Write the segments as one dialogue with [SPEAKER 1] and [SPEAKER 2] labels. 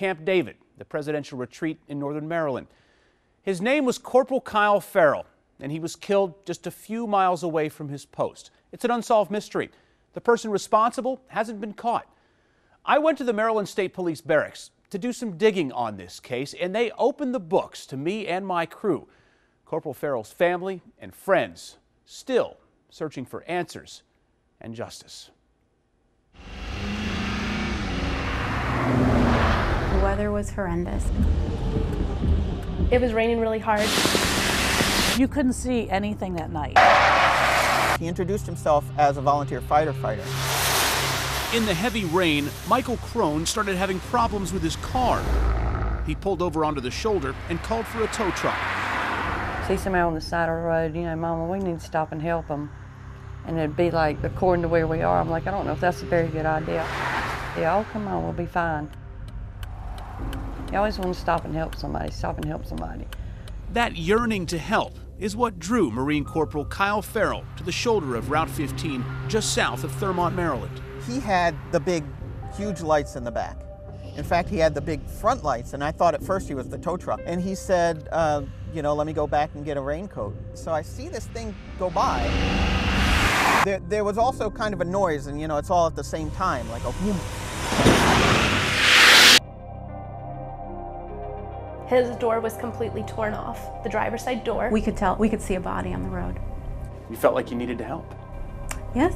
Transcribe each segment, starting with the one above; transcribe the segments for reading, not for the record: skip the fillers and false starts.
[SPEAKER 1] Camp David, the presidential retreat in northern Maryland. His name was Corporal Kyle Farrell, and he was killed just a few miles away from his post. It's an unsolved mystery. The person responsible hasn't been caught. I went to the Maryland State Police Barracks to do some digging on this case, and they opened the books to me and my crew. Corporal Farrell's family and friends still searching for answers and justice.
[SPEAKER 2] The weather was horrendous.
[SPEAKER 3] It was raining really hard.
[SPEAKER 4] You couldn't see anything that night.
[SPEAKER 5] He introduced himself as a volunteer fighter.
[SPEAKER 1] In the heavy rain, Michael Crone started having problems with his car. He pulled over onto the shoulder and called for a tow truck.
[SPEAKER 6] See somebody on the side of the road, you know, Mama, we need to stop and help them. And it'd be like, according to where we are, I'm like, I don't know if that's a very good idea. Yeah, oh, come on, we'll be fine. You always want to stop and help somebody,
[SPEAKER 1] That yearning to help is what drew Marine Corporal Kyle Farrell to the shoulder of Route 15, just south of Thurmont, Maryland.
[SPEAKER 5] He had the big, huge lights in the back. In fact, he had the big front lights, and I thought at first he was the tow truck. And he said, you know, let me go back and get a raincoat. So I see this thing go by. There was also kind of a noise, and you know, it's all at the same time, like a whoom.
[SPEAKER 3] His door was completely torn off, the driver's side door.
[SPEAKER 2] We could see a body on the road.
[SPEAKER 1] You felt like you needed to help?
[SPEAKER 2] Yes.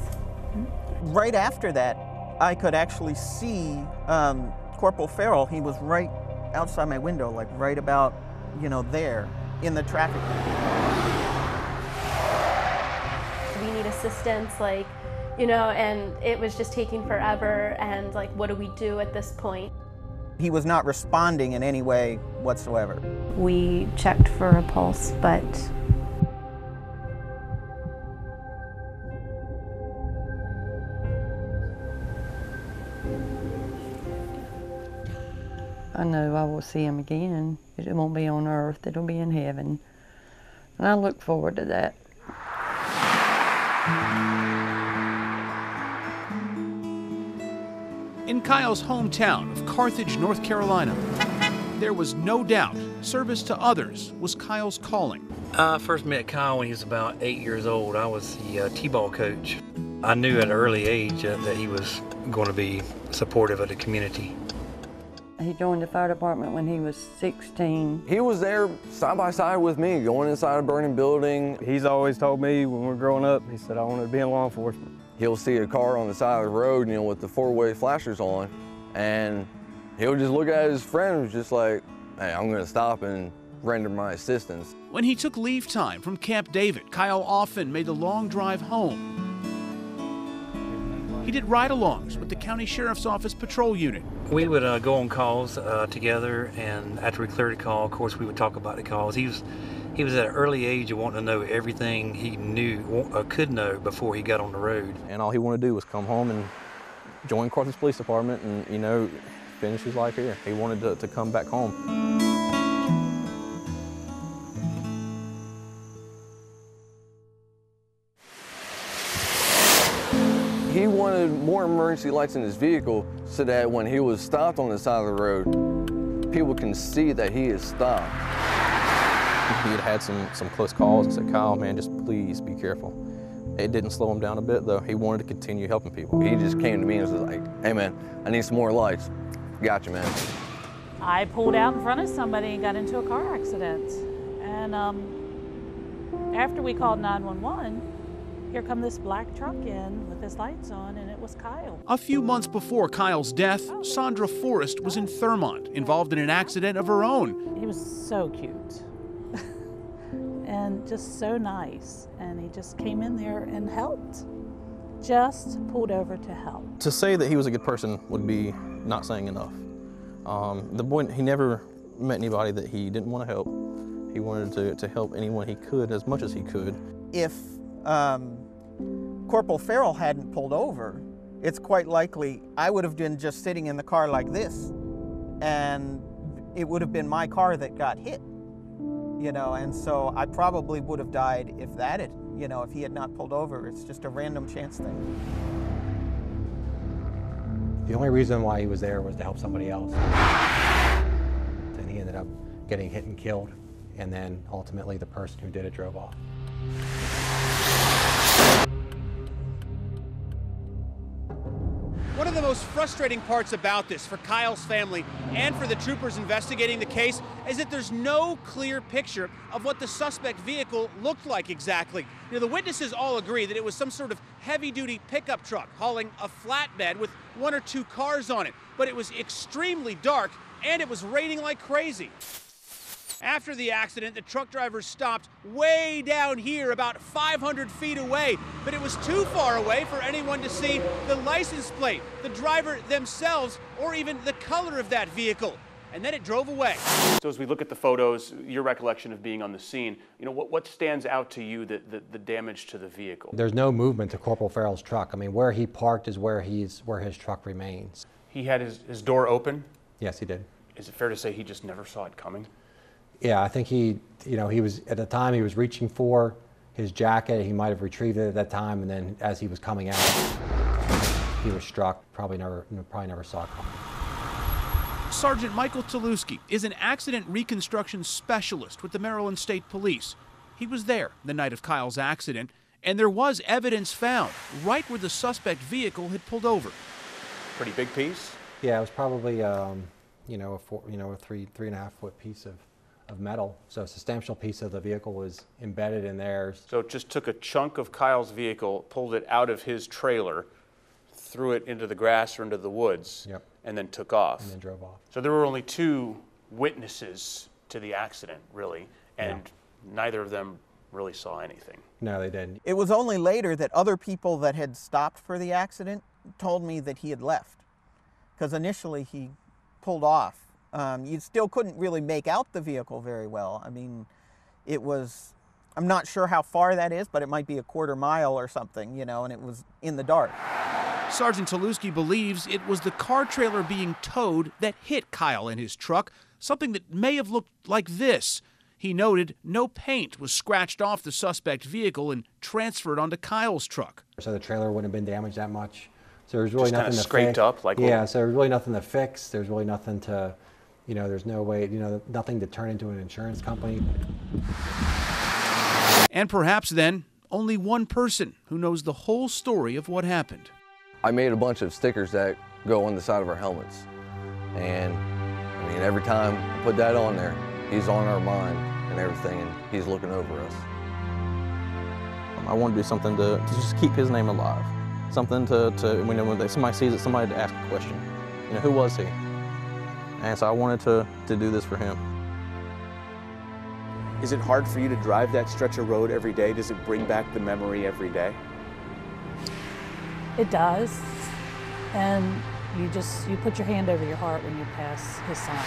[SPEAKER 5] Right after that, I could actually see Corporal Farrell. He was right outside my window, like right about, you know, there in the traffic.
[SPEAKER 3] We need assistance, like, you know, and it was just taking forever, and like, what do we do at this point?
[SPEAKER 5] He was not responding in any way whatsoever.
[SPEAKER 2] We checked for a pulse, but
[SPEAKER 6] I know I will see him again. It won't be on earth, it'll be in heaven. And I look forward to that.
[SPEAKER 1] In Kyle's hometown of Carthage, North Carolina, there was no doubt service to others was Kyle's calling.
[SPEAKER 7] I first met Kyle when he was about 8 years old. I was the T-ball coach. I knew at an early age that he was going to be supportive of the community.
[SPEAKER 6] He joined the fire department when he was 16.
[SPEAKER 8] He was there side by side with me, going inside a burning building.
[SPEAKER 9] He's always told me when we were growing up, he said, I wanted to be in law enforcement.
[SPEAKER 8] He'll see a car on the side of the road, you know, with the four-way flashers on, and he'll just look at his friend who's just like, hey, I'm gonna stop and render my assistance.
[SPEAKER 1] When he took leave time from Camp David, Kyle often made the long drive home. He did ride-alongs with the County Sheriff's Office patrol unit.
[SPEAKER 7] We would go on calls together, and after we cleared a call, of course, we would talk about the calls. He was at an early age of wanting to know everything he knew, could know before he got on the road.
[SPEAKER 9] And all he wanted to do was come home and join Carthage Police Department and, you know, finish his life here. He wanted to come back home.
[SPEAKER 8] He wanted more emergency lights in his vehicle so that when he was stopped on the side of the road, people can see that he is stopped.
[SPEAKER 9] He had some close calls and said, Kyle, man, just please be careful. It didn't slow him down a bit, though. He wanted to continue helping people.
[SPEAKER 8] He just came to me and was like, hey, man, I need some more lights. Gotcha, man.
[SPEAKER 4] I pulled out in front of somebody and got into a car accident. And after we called 911, here come this black truck in with his lights on, and it was Kyle.
[SPEAKER 1] A few months before Kyle's death, Sandra Forrest was in Thurmont, involved in an accident of her own.
[SPEAKER 4] He was so cute and just so nice, and he just came in there and helped. Just pulled over to help.
[SPEAKER 9] To say that he was a good person would be not saying enough. The boy, he never met anybody that he didn't want to help. He wanted to help anyone he could as much as he could.
[SPEAKER 5] If Corporal Farrell hadn't pulled over, it's quite likely I would have been just sitting in the car like this, and it would have been my car that got hit, you know, and so I probably would have died if he had not pulled over. It's just a random chance thing.
[SPEAKER 10] The only reason why he was there was to help somebody else. getting hit and killed, and then ultimately the person who did it drove off.
[SPEAKER 1] One of the most frustrating parts about this for Kyle's family and for the troopers investigating the case is that there's no clear picture of what the suspect vehicle looked like exactly. You know, the witnesses all agree that it was some sort of heavy-duty pickup truck hauling a flatbed with 1 or 2 cars on it, but it was extremely dark and it was raining like crazy. After the accident, the truck driver stopped way down here, about 500 feet away, but it was too far away for anyone to see the license plate, the driver themselves, or even the color of that vehicle. And then it drove away. So as we look at the photos, your recollection of being on the scene, you know, what stands out to you, the damage to the vehicle?
[SPEAKER 10] There's no movement to Corporal Farrell's truck. I mean, where he parked is where his truck remains.
[SPEAKER 1] He had his door open?
[SPEAKER 10] Yes, he did.
[SPEAKER 1] Is it fair to say he just never saw it coming?
[SPEAKER 10] Yeah, I think he was, at the time he was reaching for his jacket. He might have retrieved it at that time, and then as he was coming out, he was struck. Probably never saw it coming.
[SPEAKER 1] Sergeant Michael Toluski is an accident reconstruction specialist with the Maryland State Police. He was there the night of Kyle's accident, and there was evidence found right where the suspect vehicle had pulled over. Pretty big piece?
[SPEAKER 10] Yeah, it was probably a 3.5 foot piece of metal. So a substantial piece of the vehicle was embedded in there.
[SPEAKER 1] So it just took a chunk of Kyle's vehicle, pulled it out of his trailer, threw it into the grass or into the woods,
[SPEAKER 10] yep,
[SPEAKER 1] and then took off.
[SPEAKER 10] And then drove off.
[SPEAKER 1] So there were only 2 witnesses to the accident, really, and neither of them really saw anything.
[SPEAKER 10] No, they didn't.
[SPEAKER 5] It was only later that other people that had stopped for the accident told me that he had left, because initially he pulled off. You still couldn't really make out the vehicle very well. I mean, it was, I'm not sure how far that is, but it might be a quarter mile or something, you know, and it was in the dark.
[SPEAKER 1] Sergeant Toluski believes it was the car trailer being towed that hit Kyle and his truck, something that may have looked like this. He noted no paint was scratched off the suspect vehicle and transferred onto Kyle's truck.
[SPEAKER 10] So the trailer wouldn't have been damaged that much. So there's really nothing to
[SPEAKER 1] scraped up, like
[SPEAKER 10] so there's really nothing to fix. There's really nothing to, there's no way, nothing to turn into an insurance company.
[SPEAKER 1] And perhaps then, only one person who knows the whole story of what happened.
[SPEAKER 8] I made a bunch of stickers that go on the side of our helmets. And I mean, every time I put that on there, he's on our mind and everything, and he's looking over us.
[SPEAKER 9] I want to do something to just keep his name alive. Something to when somebody sees it, somebody to ask a question. Who was he? And so I wanted to do this for him.
[SPEAKER 1] Is it hard for you to drive that stretch of road every day? Does it bring back the memory every day?
[SPEAKER 4] It does. And you put your hand over your heart when you pass his sign.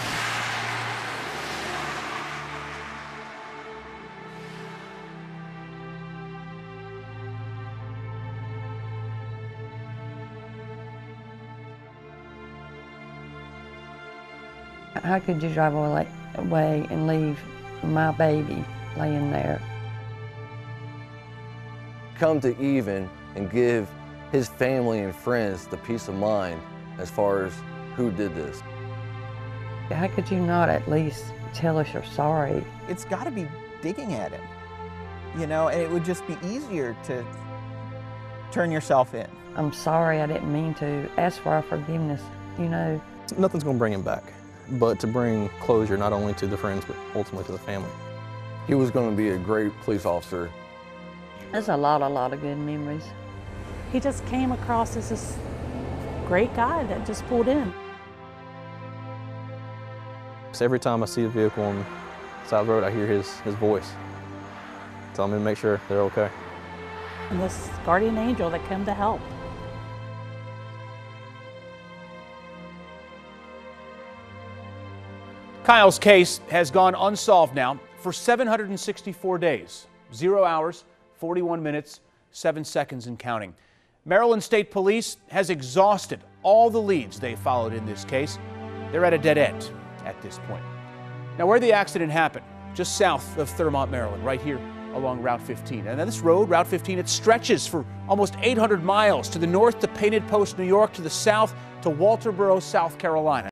[SPEAKER 6] How could you drive away and leave my baby laying there?
[SPEAKER 8] Come to even and give his family and friends the peace of mind as far as who did this.
[SPEAKER 6] How could you not at least tell us you're sorry?
[SPEAKER 5] It's got to be digging at him, and it would just be easier to turn yourself in.
[SPEAKER 6] I'm sorry, I didn't mean to. Ask for our forgiveness,
[SPEAKER 9] Nothing's going to bring him back, but to bring closure not only to the friends, but ultimately to the family.
[SPEAKER 8] He was going to be a great police officer.
[SPEAKER 6] There's a lot of good memories.
[SPEAKER 4] He just came across as this great guy that just pulled in.
[SPEAKER 9] So every time I see a vehicle on the side of the road, I hear his voice telling me to make sure they're okay.
[SPEAKER 4] And this guardian angel that came to help.
[SPEAKER 1] Kyle's case has gone unsolved now for 764 days, 0 hours, 41 minutes, 7 seconds and counting. Maryland State Police has exhausted all the leads they followed in this case. They're at a dead end at this point. Now, where the accident happened, just south of Thurmont, Maryland, right here along Route 15. And now this road, Route 15, it stretches for almost 800 miles to the north to Painted Post, New York, to the south to Walterboro, South Carolina.